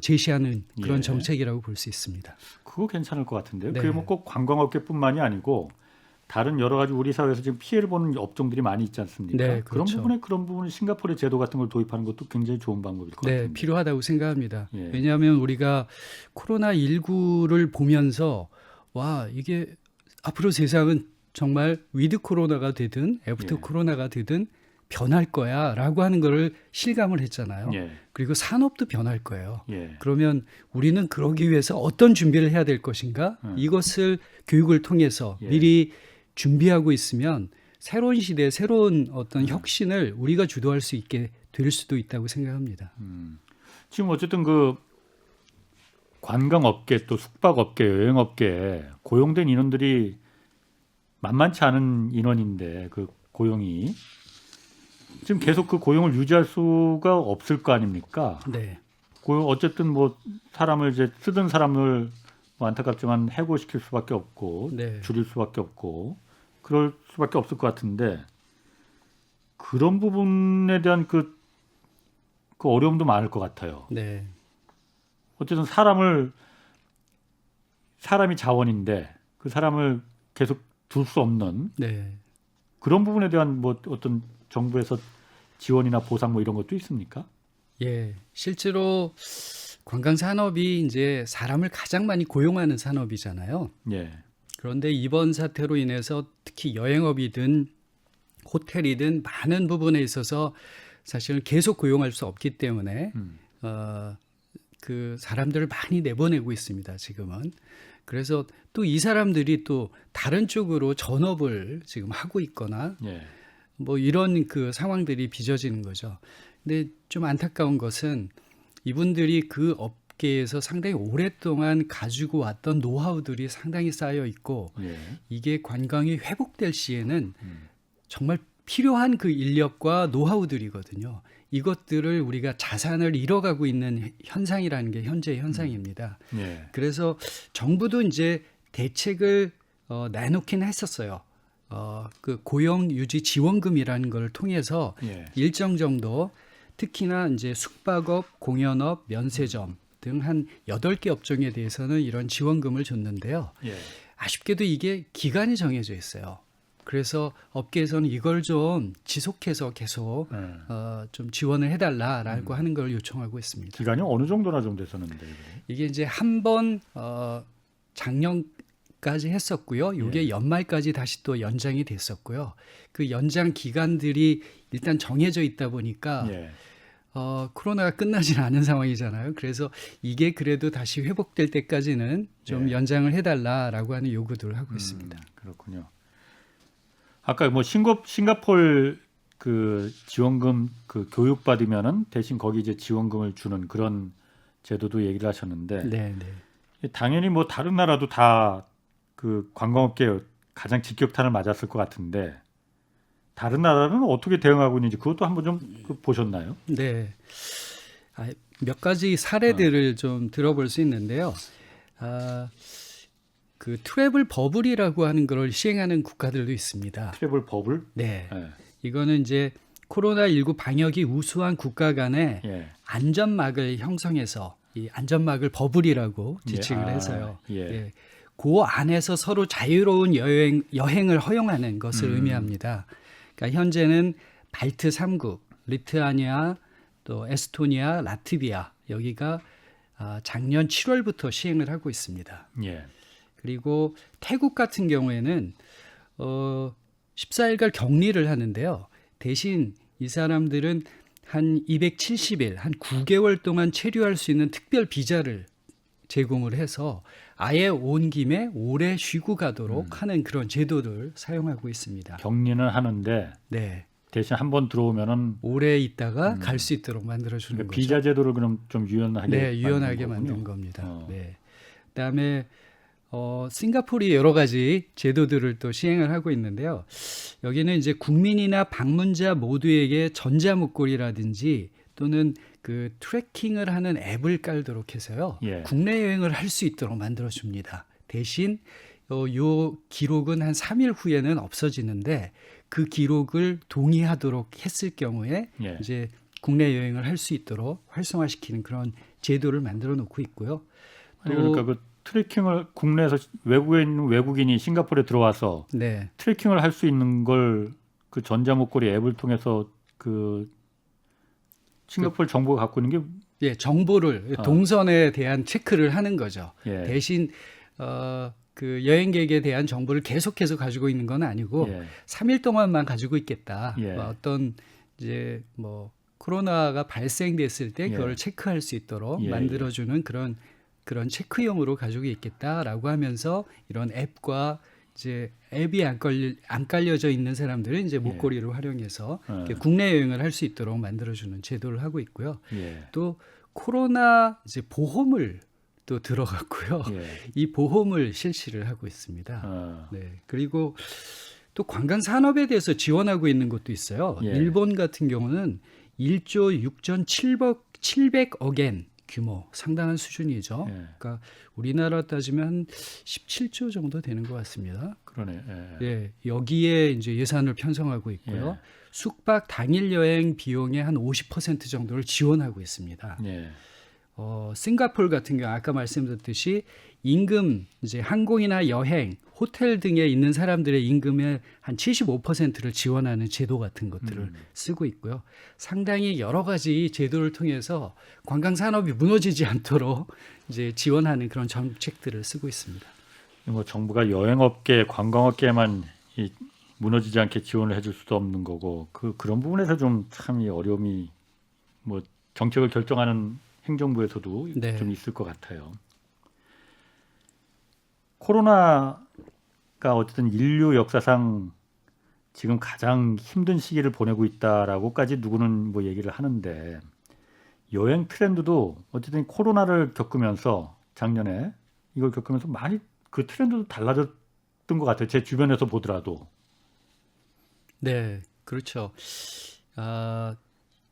제시하는 그런 예. 정책이라고 볼 수 있습니다. 그거 괜찮을 것 같은데요. 네. 그게 뭐 꼭 관광업계뿐만이 아니고 다른 여러 가지 우리 사회에서 지금 피해를 보는 업종들이 많이 있지 않습니까? 네, 그런 그렇죠. 그런 부분에 싱가포르의 제도 같은 걸 도입하는 것도 굉장히 좋은 방법일 것 네, 같은데. 필요하다고 생각합니다. 예. 왜냐하면 우리가 코로나19를 보면서 와, 이게 앞으로 세상은 정말 위드 코로나가 되든 애프터 예. 코로나가 되든 변할 거야라고 하는 거를 실감을 했잖아요. 예, 그리고 산업도 변할 거예요. 예, 그러면 우리는 그러기 위해서 어떤 준비를 해야 될 것인가? 이것을 교육을 통해서 예. 미리 준비하고 있으면 새로운 시대에 새로운 어떤 혁신을 우리가 주도할 수 있게 될 수도 있다고 생각합니다. 지금 어쨌든 그 관광업계 또 숙박업계, 여행업계 고용된 인원들이 만만치 않은 인원인데 그 고용이 지금 계속 그 고용을 유지할 수가 없을 거 아닙니까? 네, 고용 어쨌든 뭐 사람을 이제 쓰던 사람을 뭐 안타깝지만 해고시킬 수밖에 없고 네. 줄일 수밖에 없고 그럴 수밖에 없을 것 같은데 그런 부분에 대한 그 어려움도 많을 것 같아요. 네, 어쨌든 사람이 자원인데 그 사람을 계속 둘 수 없는 네. 그런 부분에 대한 뭐 어떤 정부에서 지원이나 보상 뭐 이런 것도 있습니까? 예, 실제로 관광 산업이 이제 사람을 가장 많이 고용하는 산업이잖아요. 예, 그런데 이번 사태로 인해서 특히 여행업이든 호텔이든 많은 부분에 있어서 사실은 계속 고용할 수 없기 때문에 그 사람들을 많이 내보내고 있습니다. 지금은. 그래서 또 이 사람들이 또 다른 쪽으로 전업을 지금 하고 있거나 예, 뭐 이런 그 상황들이 빚어지는 거죠. 근데 좀 안타까운 것은 이분들이 그 업계에서 상당히 오랫동안 가지고 왔던 노하우들이 상당히 쌓여 있고 예, 이게 관광이 회복될 시에는 정말 필요한 그 인력과 노하우들이거든요. 이것들을 우리가 자산을 잃어가고 있는 현상이라는 게 현재의 현상입니다. 예, 그래서 정부도 이제 대책을 내놓긴 했었어요. 그 고용 유지 지원금이라는 걸 통해서 예, 일정 정도 특히나 이제 숙박업, 공연업, 면세점 등 한 8개 업종에 대해서는 이런 지원금을 줬는데요. 예, 아쉽게도 이게 기간이 정해져 있어요. 그래서 업계에서는 이걸 좀 지속해서 계속 좀 지원을 해달라라고 하는 걸 요청하고 있습니다. 기간이 어느 정도나 좀 됐었는데 이게 이제 한 번 작년까지 했었고요. 이게 예. 연말까지 다시 또 연장이 됐었고요. 그 연장 기간들이 일단 정해져 있다 보니까 예, 코로나가 끝나지는 않은 상황이잖아요. 그래서 이게 그래도 다시 회복될 때까지는 좀 예. 연장을 해달라라고 하는 요구들을 하고 있습니다. 그렇군요. 아까 뭐 싱가폴 그 지원금 그 교육 받으면은 대신 거기 이제 지원금을 주는 그런 제도도 얘기를 하셨는데 네, 네. 당연히 뭐 다른 나라도 다 그 관광업계 가장 직격탄을 맞았을 것 같은데 다른 나라는 어떻게 대응하고 있는지 그것도 한번 좀 보셨나요? 네. 몇 가지 사례들을 좀 들어볼 수 있는데요. 그 트래블 버블이라고 하는 걸 시행하는 국가들도 있습니다. 트래블 버블? 네. 예, 이거는 이제 코로나19 방역이 우수한 국가 간에 예, 안전막을 형성해서 이 안전막을 버블이라고 지칭을 예, 해서요. 예. 예. 그 안에서 서로 자유로운 여행을 허용하는 것을 의미합니다. 그러니까 현재는 발트 3국, 리투아니아, 또 에스토니아, 라트비아 여기가 작년 7월부터 시행을 하고 있습니다. 예, 그리고 태국 같은 경우에는 14일간 격리를 하는데요. 대신 이 사람들은 한 270일, 한 9개월 동안 체류할 수 있는 특별 비자를 제공을 해서 아예 온 김에 오래 쉬고 가도록 하는 그런 제도를 사용하고 있습니다. 격리는 하는데 네, 대신 한번 들어오면은 오래 있다가 갈 수 있도록 만들어주는 그러니까 거죠. 비자 제도를 그럼 좀 유연하게 네, 유연하게 만든 만든 거군요. 겁니다. 네. 그다음에 싱가포르이 여러 가지 제도들을 또 시행을 하고 있는데요. 여기는 이제 국민이나 방문자 모두에게 전자목걸이라든지 또는 그 트래킹을 하는 앱을 깔도록 해서요. 예. 국내 여행을 할 수 있도록 만들어 줍니다. 대신 요 기록은 한 3일 후에는 없어지는데 그 기록을 동의하도록 했을 경우에 예. 이제 국내 여행을 할 수 있도록 활성화시키는 그런 제도를 만들어 놓고 있고요. 아니, 그러니까 그 트래킹을 국내에서 외국에 있는 외국인이 싱가포르에 들어와서 네. 트래킹을 할 수 있는 걸 그 전자목걸이 앱을 통해서 그 싱가포르 정부가 갖고 있는 게 예, 정보를 동선에 대한 체크를 하는 거죠. 예. 대신 그 여행객에 대한 정보를 계속해서 가지고 있는 건 아니고 예. 3일 동안만 가지고 있겠다. 예. 어떤 이제 뭐 코로나가 발생됐을 때 예. 그걸 체크할 수 있도록 예, 만들어주는 그런 체크용으로 가지고 있겠다라고 하면서 이런 앱과 이제 앱이 안 깔려져 있는 사람들은 이제 목걸이를 활용해서 이렇게 국내 여행을 할 수 있도록 만들어주는 제도를 하고 있고요. 예. 또 코로나 이제 보험을 또 들어갔고요. 예. 이 보험을 실시를 하고 있습니다. 어. 네. 그리고 또 관광 산업에 대해서 지원하고 있는 곳도 있어요. 예. 일본 같은 경우는 1조 6,700억엔 규모 상당한 수준이죠. 예. 그러니까 우리나라 따지면 한 17조 정도 되는 것 같습니다. 그러네. 예. 예, 여기에 이제 예산을 편성하고 있고요. 예. 숙박 당일 여행 비용의 한 50% 정도를 지원하고 있습니다. 예. 싱가포르 같은 경우 아까 말씀드렸듯이 임금 이제 항공이나 여행, 호텔 등에 있는 사람들의 임금의 한 75%를 지원하는 제도 같은 것들을 쓰고 있고요. 상당히 여러 가지 제도를 통해서 관광 산업이 무너지지 않도록 이제 지원하는 그런 정책들을 쓰고 있습니다. 뭐 정부가 여행업계, 관광업계만 이 무너지지 않게 지원을 해줄 수도 없는 거고 그런 부분에서 좀 참 이 어려움이 뭐 정책을 결정하는 행정부에서도 네. 좀 있을 것 같아요. 코로나가 어쨌든 인류 역사상 지금 가장 힘든 시기를 보내고 있다라고까지 누구는 뭐 얘기를 하는데 여행 트렌드도 어쨌든 코로나를 겪으면서 작년에 이걸 겪으면서 많이 그 트렌드도 달라졌던 것 같아요. 제 주변에서 보더라도. 네, 그렇죠.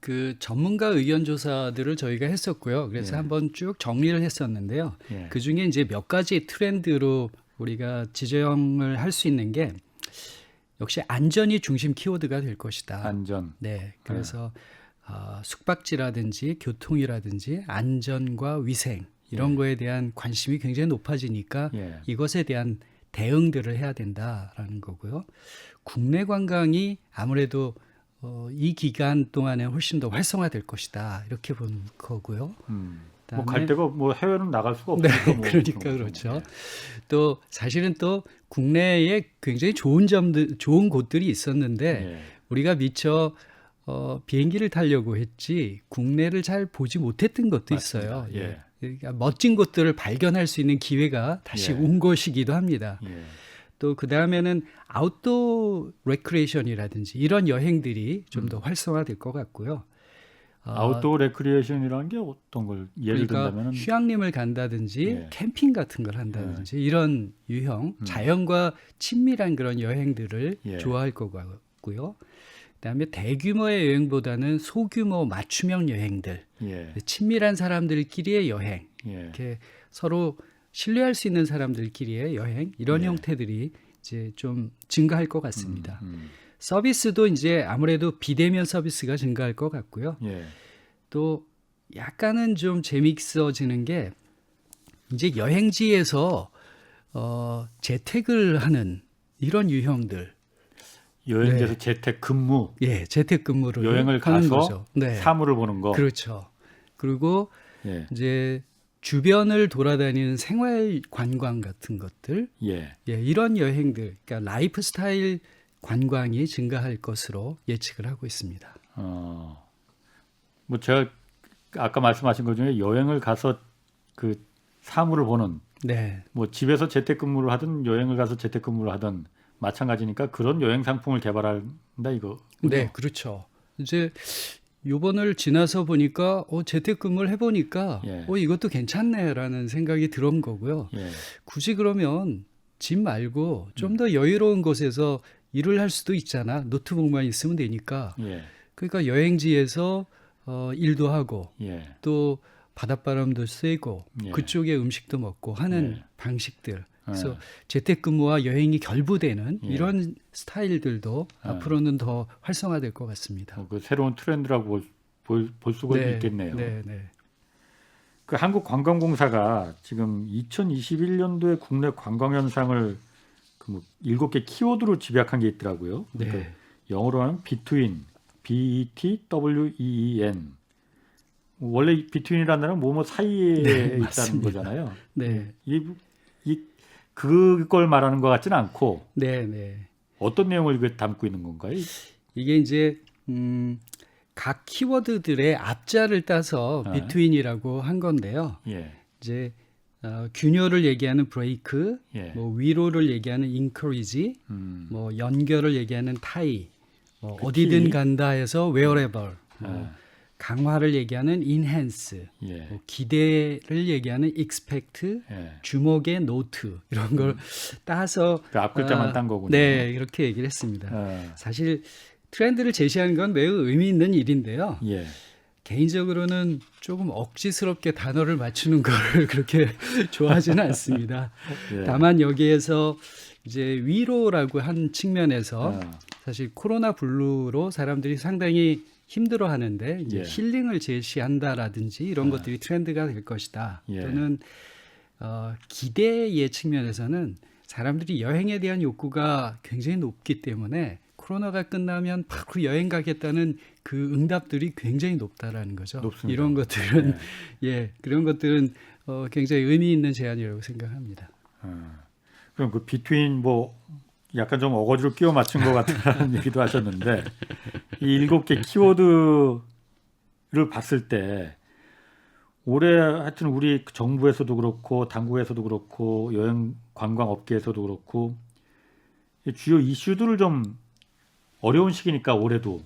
그 전문가 의견 조사들을 저희가 했었고요. 그래서 예. 한번 쭉 정리를 했었는데요. 예. 그 중에 이제 몇 가지 트렌드로 우리가 지정을 할 수 있는 게 역시 안전이 중심 키워드가 될 것이다. 안전. 네, 그래서 숙박지라든지 교통이라든지 안전과 위생 이런 거에 대한 관심이 굉장히 높아지니까 예. 이것에 대한 대응들을 해야 된다라는 거고요. 국내 관광이 아무래도 이 기간 동안에 훨씬 더 활성화될 것이다 이렇게 보는 거고요. 뭐 갈 데가 뭐 해외는 나갈 수가 네, 없으니까 뭐 그러니까 그렇죠. 또 사실은 또 국내에 굉장히 좋은 곳들이 있었는데 예. 우리가 미처 비행기를 타려고 했지 국내를 잘 보지 못했던 것도 맞습니다. 있어요. 예. 그러니까 멋진 곳들을 발견할 수 있는 기회가 다시 예. 온 것이기도 합니다. 예. 또 그 다음에는 아웃도어 레크레이션이라든지 이런 여행들이 좀 더 활성화될 것 같고요. 아웃도어 레크리에이션이라는 게 어떤 걸 예를 그러니까 든다면 휴양림을 간다든지 예. 캠핑 같은 걸 한다든지 이런 유형 자연과 친밀한 그런 여행들을 예. 좋아할 것 같고요. 그다음에 대규모의 여행보다는 소규모 맞춤형 여행들, 예. 친밀한 사람들끼리의 여행, 예. 이렇게 서로 신뢰할 수 있는 사람들끼리의 여행 이런 예. 형태들이 이제 좀 증가할 것 같습니다. 서비스도 이제 아무래도 비대면 서비스가 증가할 것 같고요. 예. 또 약간은 좀 재미있어지는 게 이제 여행지에서 재택을 하는 이런 유형들, 여행지에서 재택 근무, 예, 재택 근무를 여행을 하는 가서 거죠. 네, 사물을 보는 거. 그렇죠. 그리고 예. 이제 주변을 돌아다니는 생활 관광 같은 것들, 예. 예, 이런 여행들, 그러니까 라이프 스타일 관광이 증가할 것으로 예측을 하고 있습니다. 뭐 제가 아까 말씀하신 것 중에 여행을 가서 그 사물을 보는 네, 뭐 집에서 재택근무를 하든 여행을 가서 재택근무를 하든 마찬가지니까 그런 여행 상품을 개발한다 이거. 네, 그렇죠. 이제 요번을 지나서 보니까 재택근무를 해보니까 예. 이것도 괜찮네라는 생각이 들은 거고요. 예. 굳이 그러면 집 말고 좀 더 여유로운 곳에서 일을 할 수도 있잖아. 노트북만 있으면 되니까. 예. 그러니까 여행지에서 일도 하고 예. 또 바닷바람도 쐬고 예. 그쪽에 음식도 먹고 하는 예. 방식들. 그래서 예. 재택근무와 여행이 결부되는 예. 이런 스타일들도 예. 앞으로는 더 활성화될 것 같습니다. 그 새로운 트렌드라고 볼 수가 네, 있겠네요. 네, 네. 그 한국관광공사가 지금 2021년도에 국내 관광 현상을 그 7개 키워드로 집약한 게 있더라고요. 그러니까 네. 영어로 하면 between, B-E-T-W-E-E-N. 원래 between이라는 단어는 뭐뭐 사이에 네, 있다는 맞습니다. 거잖아요. 네, 그걸 말하는 것 같지는 않고 네, 네. 어떤 내용을 이게 담고 있는 건가요? 이게 이제 각 키워드들의 앞자를 따서 아. between이라고 한 건데요. 예, 이제 균열을 얘기하는 break, 예, 뭐 위로를 얘기하는 encourage, 뭐 연결을 얘기하는 tie, 뭐 그 어디든 T. 간다 해서 wherever, 뭐 아, 강화를 얘기하는 enhance, 예, 뭐 기대를 얘기하는 expect, 예. 주목의 note 이런 걸 따서 그 앞 글자만 딴 거군요. 네, 이렇게 얘기를 했습니다. 아, 사실 트렌드를 제시하는 건 매우 의미 있는 일인데요. 예, 개인적으로는 조금 억지스럽게 단어를 맞추는 거를 그렇게 좋아하지는 않습니다. 예. 다만 여기에서 이제 위로라고 한 측면에서 아, 사실 코로나 블루로 사람들이 상당히 힘들어 하는데 이제 예. 힐링을 제시한다라든지 이런 아. 것들이 트렌드가 될 것이다. 예. 또는 기대의 측면에서는 사람들이 여행에 대한 욕구가 굉장히 높기 때문에 코로나가 끝나면 바로 여행 가겠다는 그 응답들이 굉장히 높다라는 거죠. 높습니다. 이런 것들은 예. 예, 그런 것들은 굉장히 의미 있는 제안이라고 생각합니다. 그럼 그 between 뭐 약간 좀 어거지로 끼워 맞춘 것 같다는 얘기도 하셨는데 이 7개 키워드를 봤을 때 올해 하여튼 우리 정부에서도 그렇고 당국에서도 그렇고 여행 관광 업계에서도 그렇고 이 주요 이슈들을 좀 어려운 시기니까 올해도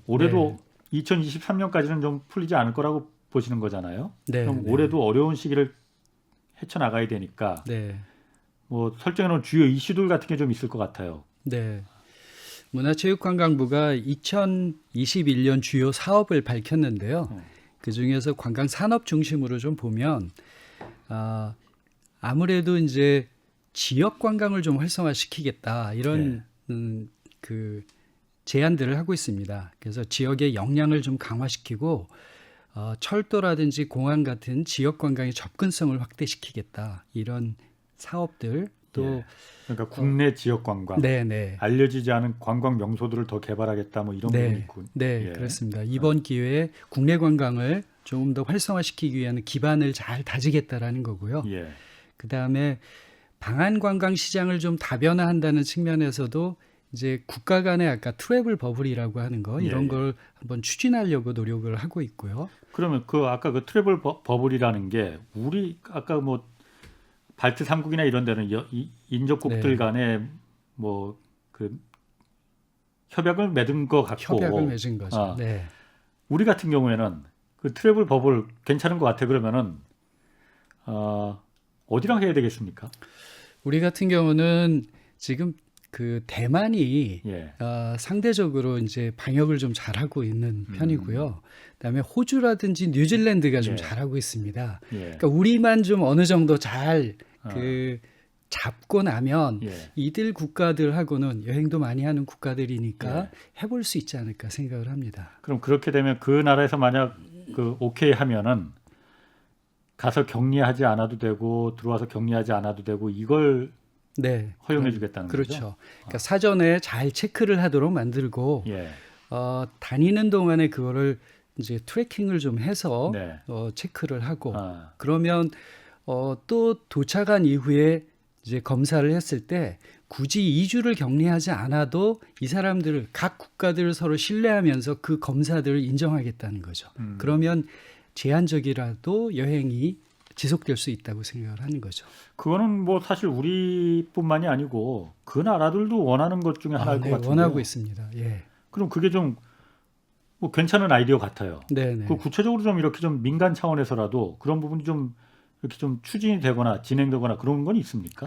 2023년까지는 좀 풀리지 않을 거라고 보시는 거잖아요. 네, 그럼 네. 올해도 어려운 시기를 헤쳐나가야 되니까 네. 뭐 설정해놓은 주요 이슈들 같은 게 좀 있을 것 같아요. 네. 문화체육관광부가 2021년 주요 사업을 밝혔는데요. 그 중에서 관광 산업 중심으로 좀 보면 아무래도 이제 지역 관광을 좀 활성화시키겠다 이런 그 제안들을 하고 있습니다. 그래서 지역의 역량을 좀 강화시키고 철도라든지 공항 같은 지역 관광의 접근성을 확대시키겠다 이런 사업들 또 예. 그러니까 국내 지역 관광, 네네. 알려지지 않은 관광 명소들을 더 개발하겠다 뭐 이런 부분이 있고. 네, 예. 그렇습니다. 이번 기회에 국내 관광을 조금 더 활성화시키기 위한 기반을 잘 다지겠다라는 거고요. 예. 그다음에 방한 관광 시장을 좀 다변화한다는 측면에서도 이제 국가 간의 아까 트래블 버블이라고 하는 거 이런 예, 예. 걸 한번 추진하려고 노력을 하고 있고요. 그러면 그 아까 그 트래블 버블이라는 게 우리 아까 뭐 발트 3국이나 이런 데는 인접국들 네. 간에 뭐 그 협약을 맺은 것 같고 협약을 맺은 거죠. 아. 네. 우리 같은 경우에는 그 트래블 버블 괜찮은 것 같아 그러면은 어디랑 해야 되겠습니까? 우리 같은 경우는 지금 그 대만이 예. 상대적으로 이제 방역을 좀 잘하고 있는 편이고요. 그다음에 호주라든지 뉴질랜드가 좀 예. 잘하고 있습니다. 예. 그러니까 우리만 좀 어느 정도 잘 그 잡고 나면 예. 이들 국가들하고는 여행도 많이 하는 국가들이니까 예. 해볼 수 있지 않을까 생각을 합니다. 그럼 그렇게 되면 그 나라에서 만약 그 오케이 하면은 가서 격리하지 않아도 되고 들어와서 격리하지 않아도 되고 이걸 네, 허용해 주겠다는 그렇죠. 거죠. 그러니까 사전에 잘 체크를 하도록 만들고 예. 다니는 동안에 그거를 이제 트래킹을 좀 해서 네. 체크를 하고 아, 그러면 또 도착한 이후에 이제 검사를 했을 때 굳이 2주를 격리하지 않아도 이 사람들을 각 국가들을 서로 신뢰하면서 그 검사들을 인정하겠다는 거죠. 그러면 제한적이라도 여행이 지속될 수 있다고 생각을 하는 거죠. 그거는 뭐 사실 우리뿐만이 아니고 그 나라들도 원하는 것 중에 하나일 것 같은데요. 원하고 있습니다. 예. 그럼 그게 좀 뭐 괜찮은 아이디어 같아요. 네네. 그 구체적으로 좀 이렇게 좀 민간 차원에서라도 그런 부분이 좀 이렇게 좀 추진이 되거나 진행되거나 그런 건 있습니까?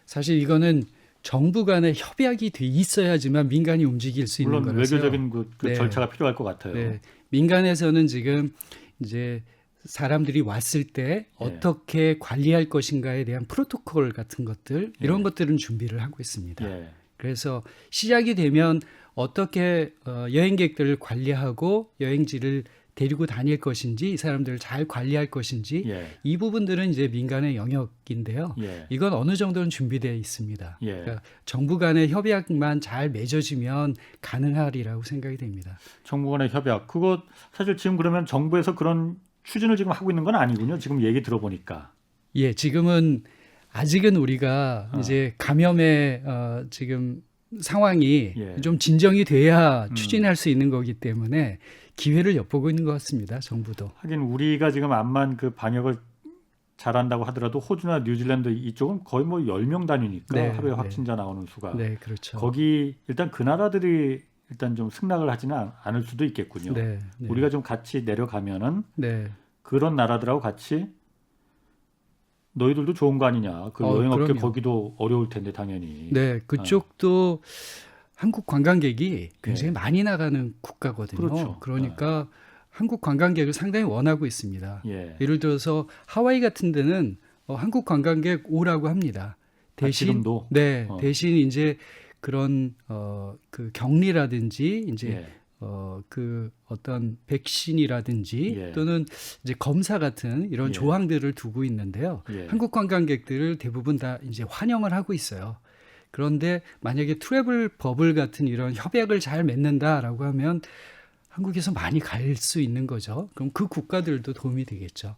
사실 이거는 정부 간의 협약이 돼 있어야지만 민간이 움직일 수 있는 물론 거라서요. 외교적인 그 네. 절차가 필요할 것 같아요. 네. 민간에서는 지금 이제 사람들이 왔을 때 어떻게 관리할 것인가에 대한 프로토콜 같은 것들 이런 것들은 준비를 하고 있습니다. 예. 그래서 시작이 되면 어떻게 여행객들을 관리하고 여행지를 데리고 다닐 것인지 이 사람들을 잘 관리할 것인지 예. 이 부분들은 이제 민간의 영역인데요. 예. 이건 어느 정도는 준비되어 있습니다. 예. 그러니까 정부 간의 협약만 잘 맺어지면 가능하리라고 생각이 됩니다. 정부 간의 협약 그거 사실 지금 그러면 정부에서 그런 추진을 지금 하고 있는 건 아니군요. 지금 얘기 들어보니까. 예, 지금은 아직은 우리가 이제 감염의 지금 상황이 좀 진정이 돼야 추진할 수 있는 거기 때문에 기회를 엿보고 있는 것 같습니다. 정부도. 하긴 우리가 지금 암만 그 방역을 잘한다고 하더라도 호주나 뉴질랜드 이쪽은 거의 뭐 10명 단위니까 네, 하루에 네. 확진자 나오는 수가. 네, 그렇죠. 거기 일단 그 나라들이 일단 좀 승낙을 하지는 않을 수도 있겠군요. 네, 네. 우리가 좀 같이 내려가면은 네. 그런 나라들하고 같이 너희들도 좋은 거 아니냐. 그 여행업계 그럼요. 거기도 어려울 텐데 당연히. 네, 그쪽도 한국 관광객이 굉장히 많이 나가는 국가거든요. 그렇죠. 그러니까 한국 관광객을 상당히 원하고 있습니다. 예. 예를 들어서 하와이 같은 데는 한국 관광객 오라고 합니다. 대신 지금도? 네, 대신 이제 그런 그 격리라든지 이제 예. 그 어떤 백신이라든지 예. 또는 이제 검사 같은 이런 예. 조항들을 두고 있는데요. 예. 한국 관광객들을 대부분 다 이제 환영을 하고 있어요. 그런데 만약에 트래블 버블 같은 이런 협약을 잘 맺는다라고 하면 한국에서 많이 갈 수 있는 거죠. 그럼 그 국가들도 도움이 되겠죠.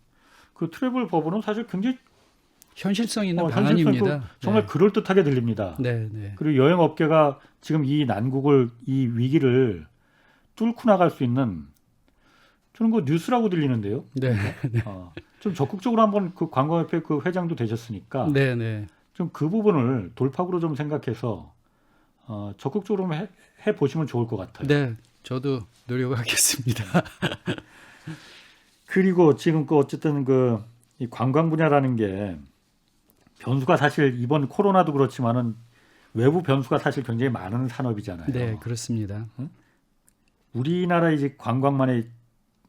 그 트래블 버블은 사실 굉장히 현실성 있는 현실성 있고 방안입니다. 정말 그럴듯하게 들립니다. 네, 네. 그리고 여행업계가 지금 이 난국을 이 위기를 뚫고 나갈 수 있는 저는 그 뉴스라고 들리는데요. 네, 좀 적극적으로 한번 그 관광협회 그 회장도 되셨으니까 네, 네. 좀 그 부분을 돌파구로 좀 생각해서 적극적으로 해 보시면 좋을 것 같아요. 네, 저도 노력하겠습니다. 그리고 지금 그 어쨌든 그 이 관광 분야라는 게 변수가 사실 이번 코로나도 그렇지만은 외부 변수가 사실 굉장히 많은 산업이잖아요. 네, 그렇습니다. 우리나라 이제 관광만의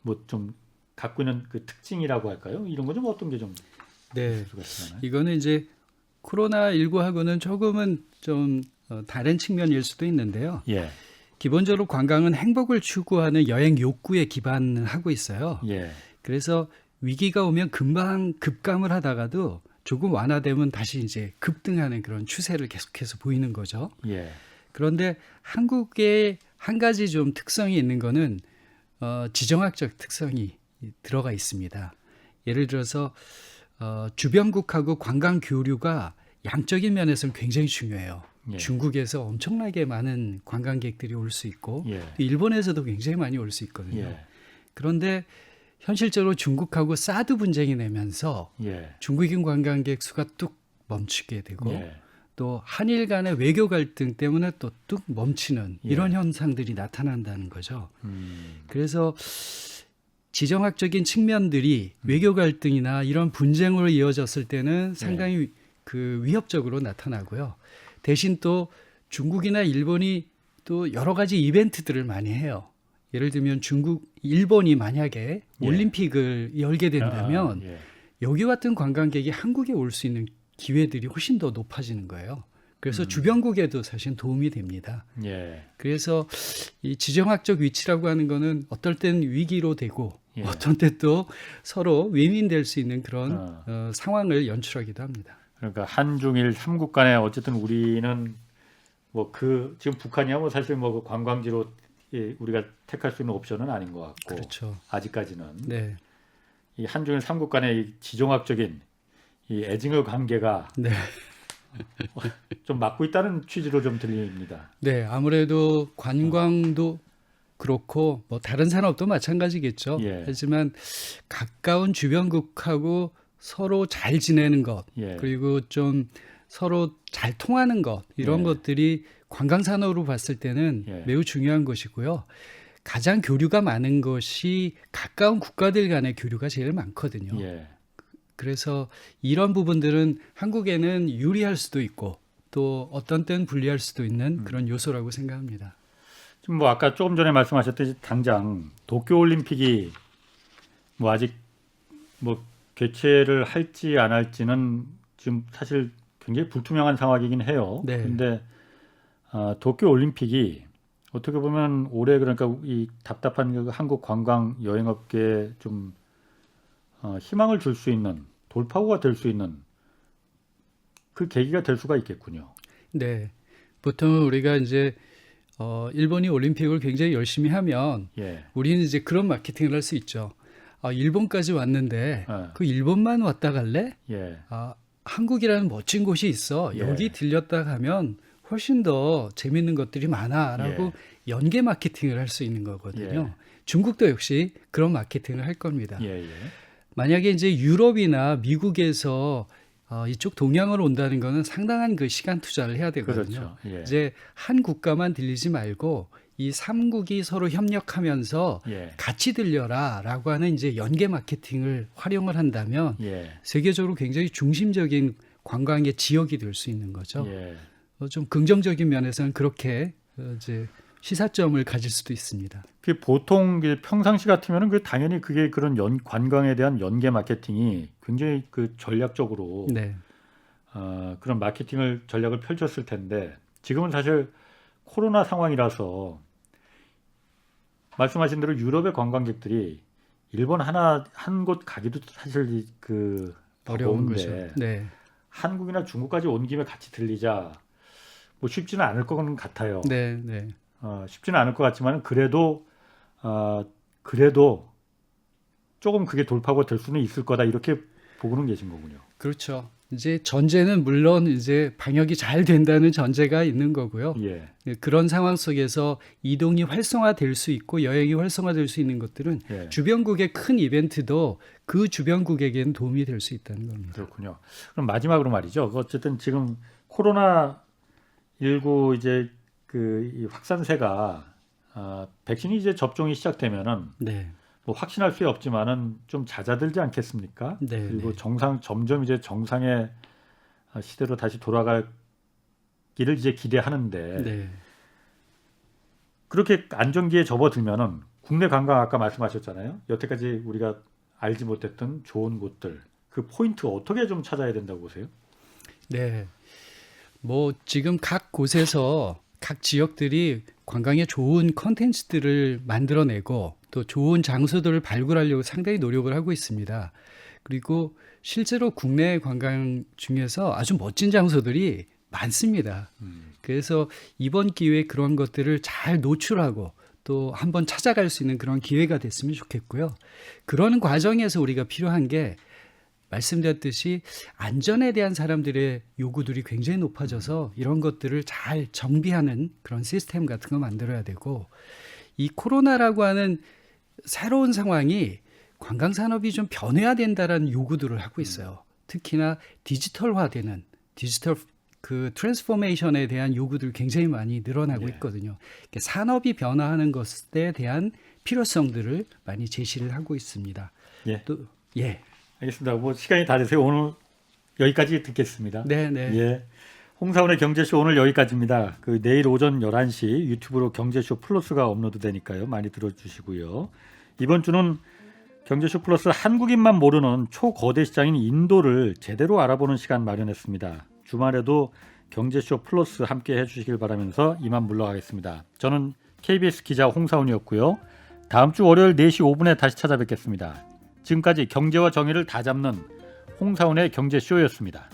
뭐 좀 갖고 있는 그 특징이라고 할까요? 이런 거 좀 어떤 게 좀 네, 수가 있나요? 이거는 이제 코로나19하고는 조금은 좀 다른 측면일 수도 있는데요. 예, 기본적으로 관광은 행복을 추구하는 여행 욕구에 기반하고 있어요. 예, 그래서 위기가 오면 금방 급감을 하다가도 조금 완화되면 다시 이제 급등하는 그런 추세를 계속해서 보이는 거죠. 예, 그런데 한국의 한 가지 좀 특성이 있는 거는 지정학적 특성이 들어가 있습니다. 예를 들어서 주변국하고 관광 교류가 양적인 면에서는 굉장히 중요해요. 예. 중국에서 엄청나게 많은 관광객들이 올 수 있고 예. 일본에서도 굉장히 많이 올 수 있거든요. 예. 그런데 현실적으로 중국하고 사드 분쟁이 나면서 예, 중국인 관광객 수가 뚝 멈추게 되고 예, 또 한일 간의 외교 갈등 때문에 또 뚝 멈추는 이런 현상들이 나타난다는 거죠. 그래서 지정학적인 측면들이 외교 갈등이나 이런 분쟁으로 이어졌을 때는 상당히 그 위협적으로 나타나고요. 대신 또 중국이나 일본이 또 여러 가지 이벤트들을 많이 해요. 예를 들면 일본이 만약에 올림픽을 열게 된다면 여기 같은 관광객이 한국에 올 수 있는 기회들이 훨씬 더 높아지는 거예요. 그래서 주변국에도 사실 도움이 됩니다. 예, 그래서 이 지정학적 위치라고 하는 거는 어떨 땐 위기로 되고 어떤 때 또 서로 윈윈될 수 있는 그런 상황을 연출하기도 합니다. 그러니까 한중일 삼국 간에 어쨌든 우리는 뭐 그 지금 북한이야 뭐 사실 뭐 그 관광지로 우리가 택할 수 있는 옵션은 아닌 것 같고 그렇죠. 아직까지는 네, 이 한중일 삼국 간의 이 지정학적인 이 애증의 관계가 네. 좀 맞고 있다는 취지로 좀 들립니다. 네, 아무래도 관광도 그렇고 뭐 다른 산업도 마찬가지겠죠. 예. 하지만 가까운 주변국하고 서로 잘 지내는 것, 예. 그리고 좀 서로 잘 통하는 것, 이런 예. 것들이 관광 산업으로 봤을 때는 예. 매우 중요한 것이고요. 가장 교류가 많은 것이 가까운 국가들 간의 교류가 제일 많거든요. 예. 그래서 이런 부분들은 한국에는 유리할 수도 있고 또 어떤 때는 불리할 수도 있는 그런 요소라고 생각합니다. 지금 뭐 아까 조금 전에 말씀하셨듯이 당장 도쿄올림픽이 뭐 아직 뭐 개최를 할지 안 할지는 지금 사실 굉장히 불투명한 상황이긴 해요. 네. 그런데 도쿄올림픽이 어떻게 보면 올해 그러니까 이 답답한 그 한국 관광 여행업계에 좀 희망을 줄 수 있는 돌파구가 될 수 있는 그 계기가 될 수가 있겠군요. 네, 보통 우리가 이제 일본이 올림픽을 굉장히 열심히 하면 예. 우리는 이제 그런 마케팅을 할 수 있죠. 일본까지 왔는데 예. 그 일본만 왔다 갈래? 예. 한국이라는 멋진 곳이 있어. 예. 여기 들렸다 가면 훨씬 더 재밌는 것들이 많아라고 연계 마케팅을 할 수 있는 거거든요. 중국도 역시 그런 마케팅을 할 겁니다. 예. 예. 만약에 이제 유럽이나 미국에서 이쪽 동양으로 온다는 거는 상당한 그 시간 투자를 해야 되거든요. 그렇죠. 예. 이제 한 국가만 들리지 말고 이 3국이 서로 협력하면서 예. 같이 들려라라고 하는 이제 연계 마케팅을 활용을 한다면 예. 세계적으로 굉장히 중심적인 관광의 지역이 될 수 있는 거죠. 예. 좀 긍정적인 면에서는 그렇게 이제 시사점을 가질 수도 있습니다. 그 보통 평상시 같으면은 그 당연히 그게 그런 관광에 대한 연계 마케팅이 굉장히 그 전략적으로 네, 그런 마케팅을 전략을 펼쳤을 텐데 지금은 사실 코로나 상황이라서 말씀하신 대로 유럽의 관광객들이 일본 한 곳 가기도 사실 그 어려운 더운데 거죠. 네, 한국이나 중국까지 온 김에 같이 들리자 뭐 쉽지는 않을 것 같아요. 네, 네. 쉽지는 않을 것 같지만 그래도 조금 그게 돌파구가 될 수는 있을 거다 이렇게 보고는 계신 거군요. 그렇죠. 이제 전제는 물론 이제 방역이 잘 된다는 전제가 있는 거고요. 예, 그런 상황 속에서 이동이 활성화될 수 있고 여행이 활성화될 수 있는 것들은 예. 주변국의 큰 이벤트도 그 주변국에게는 도움이 될 수 있다는 겁니다. 그렇군요. 그럼 마지막으로 말이죠. 어쨌든 지금 코로나 19 이제 이 확산세가 백신이 이제 접종이 시작되면은 네, 뭐 확신할 수 없지만은 좀 잦아들지 않겠습니까? 네, 그리고 네. 점점 이제 정상의 시대로 다시 돌아가기를 이제 기대하는데 네. 그렇게 안정기에 접어들면은 국내 관광 아까 말씀하셨잖아요. 여태까지 우리가 알지 못했던 좋은 곳들 그 포인트 어떻게 좀 찾아야 된다고 보세요? 네. 뭐 지금 각 곳에서 각 지역들이 관광에 좋은 컨텐츠들을 만들어내고 또 좋은 장소들을 발굴하려고 상당히 노력을 하고 있습니다. 그리고 실제로 국내 관광 중에서 아주 멋진 장소들이 많습니다. 그래서 이번 기회에 그런 것들을 잘 노출하고 또 한번 찾아갈 수 있는 그런 기회가 됐으면 좋겠고요. 그러는 과정에서 우리가 필요한 게 말씀드렸듯이 안전에 대한 사람들의 요구들이 굉장히 높아져서 이런 것들을 잘 정비하는 그런 시스템 같은 거 만들어야 되고 이 코로나라고 하는 새로운 상황이 관광 산업이 좀 변해야 된다라는 요구들을 하고 있어요. 특히나 디지털화되는 디지털 그 트랜스포메이션에 대한 요구들이 굉장히 많이 늘어나고 있거든요. 산업이 변화하는 것에 대한 필요성들을 많이 제시를 하고 있습니다. 예. 또 예. 알겠습니다. 뭐 시간이 다 돼서 오늘 여기까지 듣겠습니다. 네, 네. 예. 홍사훈의 경제쇼 오늘 여기까지입니다. 내일 오전 11시 유튜브로 경제쇼 플러스가 업로드되니까요. 많이 들어주시고요. 이번 주는 경제쇼 플러스 한국인만 모르는 초거대 시장인 인도를 제대로 알아보는 시간 마련했습니다. 주말에도 경제쇼 플러스 함께 해주시길 바라면서 이만 물러가겠습니다. 저는 KBS 기자 홍사훈이었고요. 다음 주 월요일 4시 5분에 다시 찾아뵙겠습니다. 지금까지 경제와 정의를 다 잡는 홍사훈의 경제쇼였습니다.